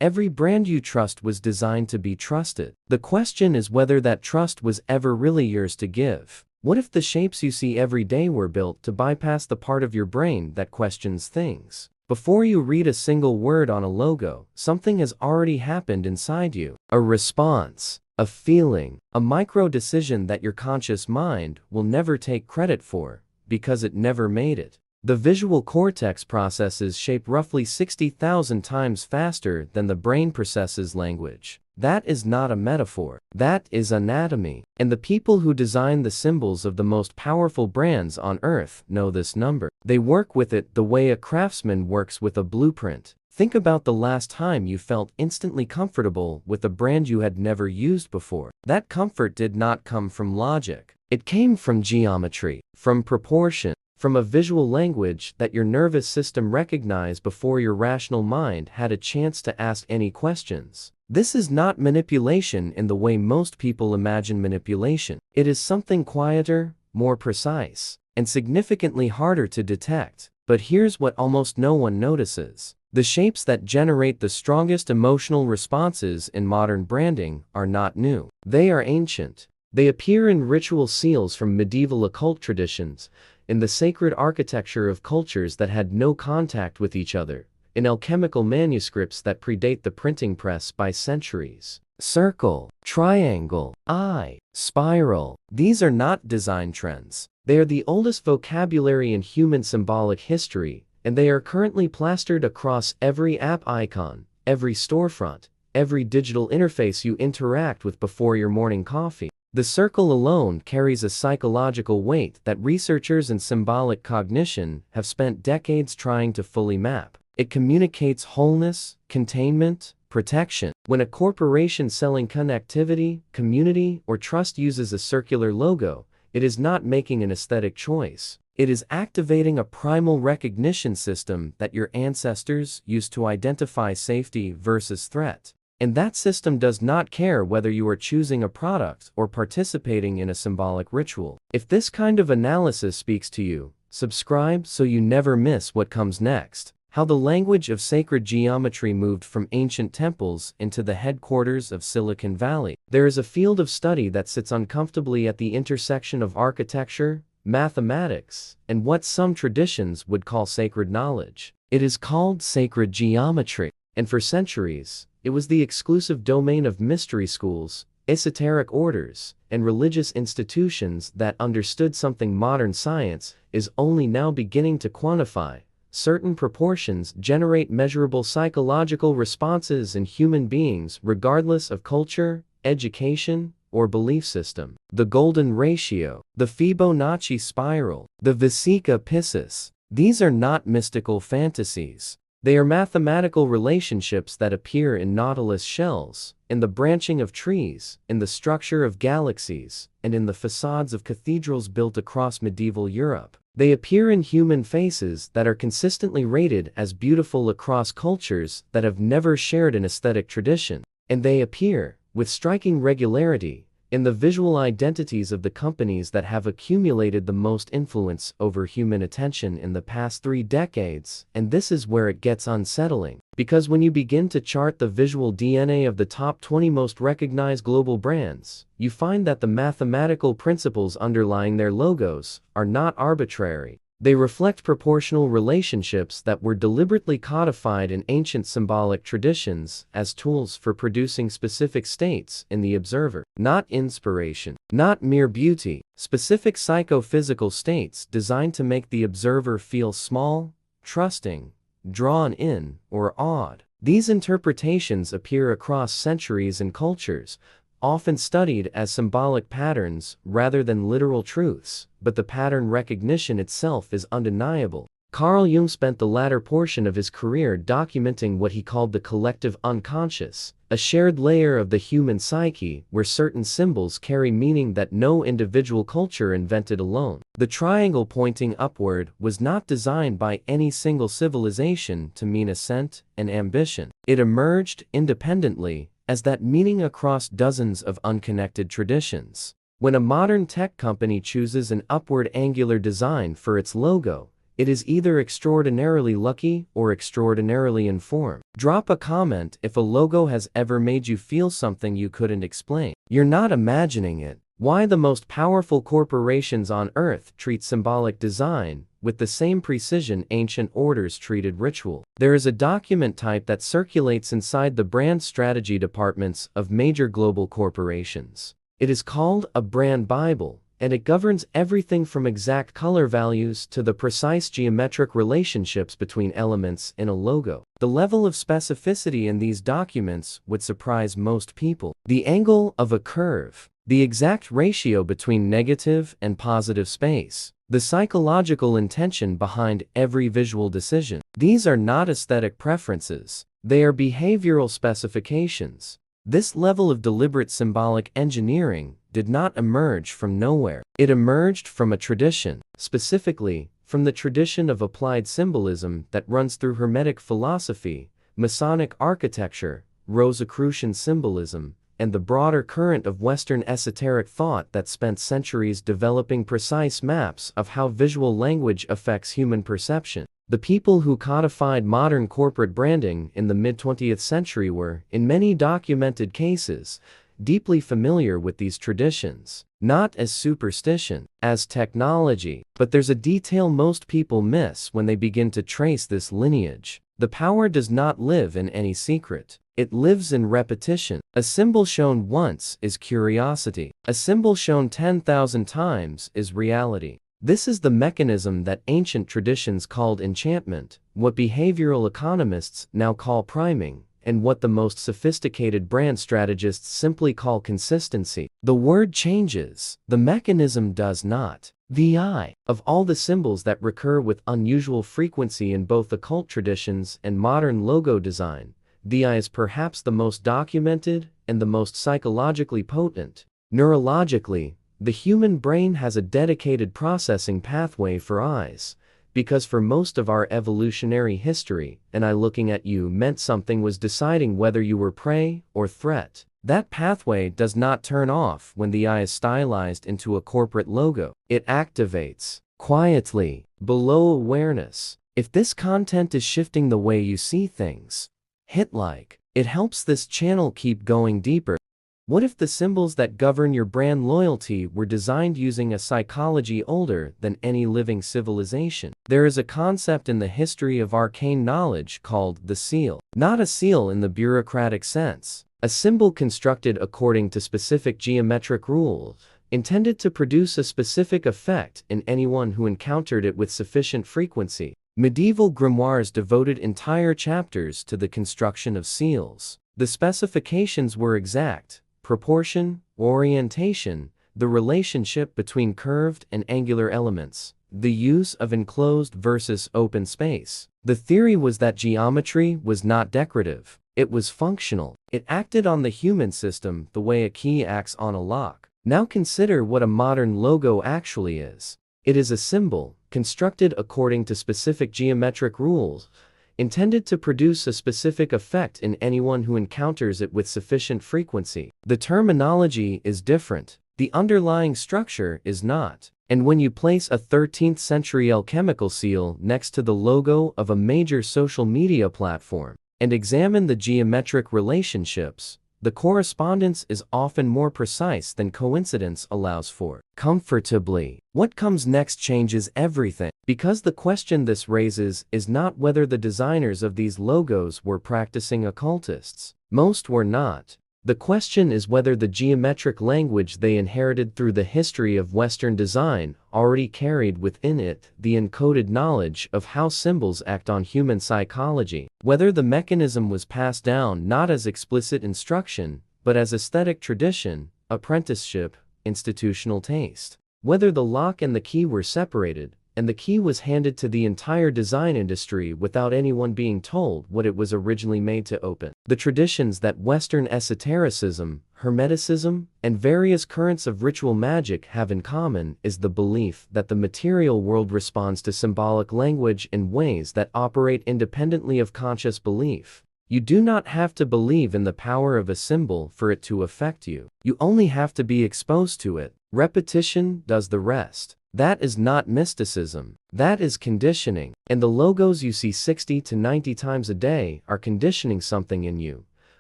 Every brand you trust was designed to be trusted. The question is whether that trust was ever really yours to give. What if the shapes you see every day were built to bypass the part of your brain that questions things? Before you read a single word on a logo, something has already happened inside you. A response, a feeling, a micro-decision that your conscious mind will never take credit for, because it never made it. The visual cortex processes shape roughly 60,000 times faster than the brain processes language. That is not a metaphor. That is anatomy. And the people who design the symbols of the most powerful brands on earth know this number. They work with it the way a craftsman works with a blueprint. Think about the last time you felt instantly comfortable with a brand you had never used before. That comfort did not come from logic. It came from geometry, from proportion, from a visual language that your nervous system recognized before your rational mind had a chance to ask any questions. This is not manipulation in the way most people imagine manipulation. It is something quieter, more precise, and significantly harder to detect. But here's what almost no one notices. The shapes that generate the strongest emotional responses in modern branding are not new. They are ancient. They appear in ritual seals from medieval occult traditions, in the sacred architecture of cultures that had no contact with each other, in alchemical manuscripts that predate the printing press by centuries. Circle, triangle, eye, spiral. These are not design trends. They are the oldest vocabulary in human symbolic history, and they are currently plastered across every app icon, every storefront, every digital interface you interact with before your morning coffee. The circle alone carries a psychological weight that researchers in symbolic cognition have spent decades trying to fully map. It communicates wholeness, containment, protection. When a corporation selling connectivity, community, or trust uses a circular logo, it is not making an aesthetic choice. It is activating a primal recognition system that your ancestors used to identify safety versus threat. And that system does not care whether you are choosing a product or participating in a symbolic ritual. If this kind of analysis speaks to you, subscribe so you never miss what comes next. How the language of sacred geometry moved from ancient temples into the headquarters of Silicon Valley. There is a field of study that sits uncomfortably at the intersection of architecture, mathematics, and what some traditions would call sacred knowledge. It is called sacred geometry. And for centuries, it was the exclusive domain of mystery schools, esoteric orders, and religious institutions that understood something modern science is only now beginning to quantify. Certain proportions generate measurable psychological responses in human beings regardless of culture, education, or belief system. The golden ratio, the Fibonacci spiral, the vesica piscis. These are not mystical fantasies. They are mathematical relationships that appear in nautilus shells, in the branching of trees, in the structure of galaxies, and in the facades of cathedrals built across medieval Europe. They appear in human faces that are consistently rated as beautiful across cultures that have never shared an aesthetic tradition. And they appear, with striking regularity, in the visual identities of the companies that have accumulated the most influence over human attention in the past 3 decades. And this is where it gets unsettling. Because when you begin to chart the visual DNA of the top 20 most recognized global brands, you find that the mathematical principles underlying their logos are not arbitrary. They reflect proportional relationships that were deliberately codified in ancient symbolic traditions as tools for producing specific states in the observer. Not inspiration, not mere beauty, specific psychophysical states designed to make the observer feel small, trusting, drawn in, or awed. These interpretations appear across centuries and cultures, often studied as symbolic patterns rather than literal truths, but the pattern recognition itself is undeniable. Carl Jung spent the latter portion of his career documenting what he called the collective unconscious, a shared layer of the human psyche where certain symbols carry meaning that no individual culture invented alone. The triangle pointing upward was not designed by any single civilization to mean ascent and ambition. It emerged independently as that meaning across dozens of unconnected traditions. When a modern tech company chooses an upward angular design for its logo, It is either extraordinarily lucky or extraordinarily informed. Drop a comment if a logo has ever made you feel something you couldn't explain. You're not imagining it. Why the most powerful corporations on Earth treat symbolic design with the same precision ancient orders treated ritual. There is a document type that circulates inside the brand strategy departments of major global corporations. It is called a brand Bible, and it governs everything from exact color values to the precise geometric relationships between elements in a logo. The level of specificity in these documents would surprise most people. The angle of a curve, the exact ratio between negative and positive space, the psychological intention behind every visual decision. These are not aesthetic preferences, they are behavioral specifications. This level of deliberate symbolic engineering did not emerge from nowhere. It emerged from a tradition, specifically from the tradition of applied symbolism that runs through Hermetic philosophy, Masonic architecture, Rosicrucian symbolism, and the broader current of Western esoteric thought that spent centuries developing precise maps of how visual language affects human perception. The people who codified modern corporate branding in the mid-20th century were, in many documented cases, deeply familiar with these traditions, not as superstition, as technology. But there's a detail most people miss when they begin to trace this lineage. The power does not live in any secret. It lives in repetition. A symbol shown once is curiosity. A symbol shown 10,000 times is reality. This is the mechanism that ancient traditions called enchantment, what behavioral economists now call priming, and what the most sophisticated brand strategists simply call consistency. The word changes, the mechanism does not. The eye. Of all the symbols that recur with unusual frequency in both occult traditions and modern logo design, the eye is perhaps the most documented and the most psychologically potent. Neurologically, the human brain has a dedicated processing pathway for eyes, because for most of our evolutionary history, an eye looking at you meant something was deciding whether you were prey or threat. That pathway does not turn off when the eye is stylized into a corporate logo. It activates quietly, below awareness. If this content is shifting the way you see things, hit like. It helps this channel keep going deeper. What if the symbols that govern your brand loyalty were designed using a psychology older than any living civilization? There is a concept in the history of arcane knowledge called the seal. Not a seal in the bureaucratic sense. A symbol constructed according to specific geometric rules, intended to produce a specific effect in anyone who encountered it with sufficient frequency. Medieval grimoires devoted entire chapters to the construction of seals. The specifications were exact: proportion, orientation, the relationship between curved and angular elements, the use of enclosed versus open space. The theory was that geometry was not decorative, it was functional. It acted on the human system the way a key acts on a lock. Now consider what a modern logo actually is. It is a symbol, constructed according to specific geometric rules, intended to produce a specific effect in anyone who encounters it with sufficient frequency. The terminology is different. The underlying structure is not. And when you place a 13th century alchemical seal next to the logo of a major social media platform and examine the geometric relationships, the correspondence is often more precise than coincidence allows for. Comfortably. What comes next changes everything. Because the question this raises is not whether the designers of these logos were practicing occultists. Most were not. The question is whether the geometric language they inherited through the history of Western design already carried within it the encoded knowledge of how symbols act on human psychology. Whether the mechanism was passed down not as explicit instruction, but as aesthetic tradition, apprenticeship, institutional taste. Whether the lock and the key were separated, and the key was handed to the entire design industry without anyone being told what it was originally made to open. The traditions that Western esotericism, Hermeticism, and various currents of ritual magic have in common is the belief that the material world responds to symbolic language in ways that operate independently of conscious belief. You do not have to believe in the power of a symbol for it to affect you. You only have to be exposed to it. Repetition does the rest. That is not mysticism. That is conditioning. And the logos you see 60 to 90 times a day are conditioning something in you,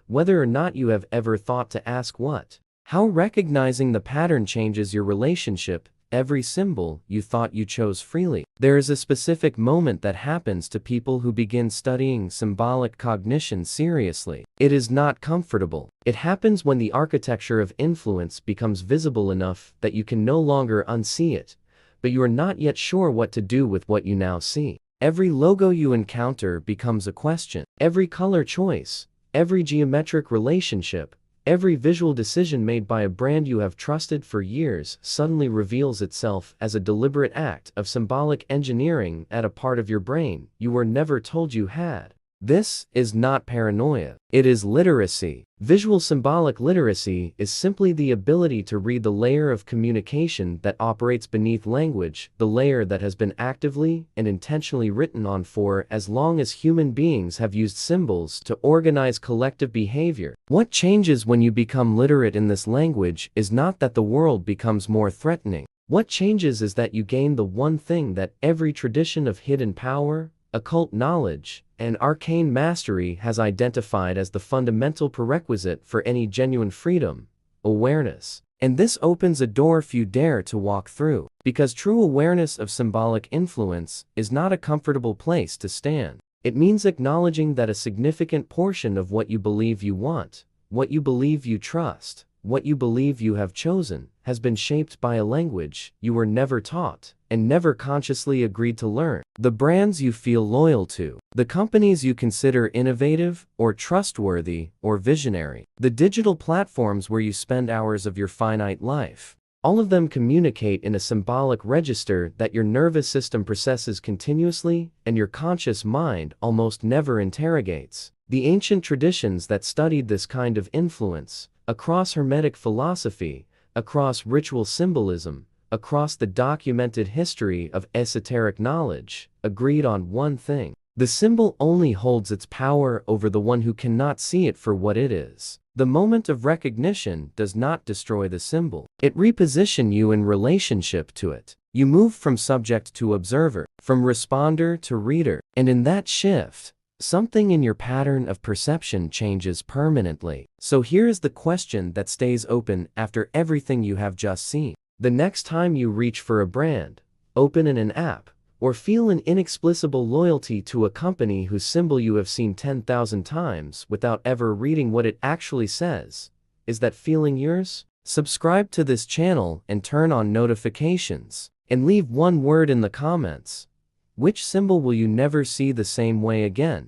whether or not you have ever thought to ask what. How recognizing the pattern changes your relationship. Every symbol you thought you chose freely. There is a specific moment that happens to people who begin studying symbolic cognition seriously. It is not comfortable. It happens when the architecture of influence becomes visible enough that you can no longer unsee it, but you are not yet sure what to do with what you now see. Every logo you encounter becomes a question. Every color choice, every geometric relationship, every visual decision made by a brand you have trusted for years suddenly reveals itself as a deliberate act of symbolic engineering at a part of your brain you were never told you had. This is not paranoia. It is literacy. Visual symbolic literacy is simply the ability to read the layer of communication that operates beneath language, the layer that has been actively and intentionally written on for as long as human beings have used symbols to organize collective behavior. What changes when you become literate in this language is not that the world becomes more threatening. What changes is that you gain the one thing that every tradition of hidden power, occult knowledge, and arcane mastery has identified as the fundamental prerequisite for any genuine freedom: awareness. And this opens a door few dare to walk through, because true awareness of symbolic influence is not a comfortable place to stand. It means acknowledging that a significant portion of what you believe you want, what you believe you trust, what you believe you have chosen, has been shaped by a language you were never taught and never consciously agreed to learn. The brands you feel loyal to, the companies you consider innovative or trustworthy or visionary, the digital platforms where you spend hours of your finite life, all of them communicate in a symbolic register that your nervous system processes continuously and your conscious mind almost never interrogates. The ancient traditions that studied this kind of influence, across Hermetic philosophy, across ritual symbolism, across the documented history of esoteric knowledge, agreed on one thing: the symbol only holds its power over the one who cannot see it for what it is. The moment of recognition does not destroy the symbol. It repositions you in relationship to it. You move from subject to observer, from responder to reader, and in that shift, something in your pattern of perception changes permanently. So here is the question that stays open after everything you have just seen. The next time you reach for a brand, open an app, or feel an inexplicable loyalty to a company whose symbol you have seen 10,000 times without ever reading what it actually says, is that feeling yours? Subscribe to this channel and turn on notifications. And leave one word in the comments. Which symbol will you never see the same way again?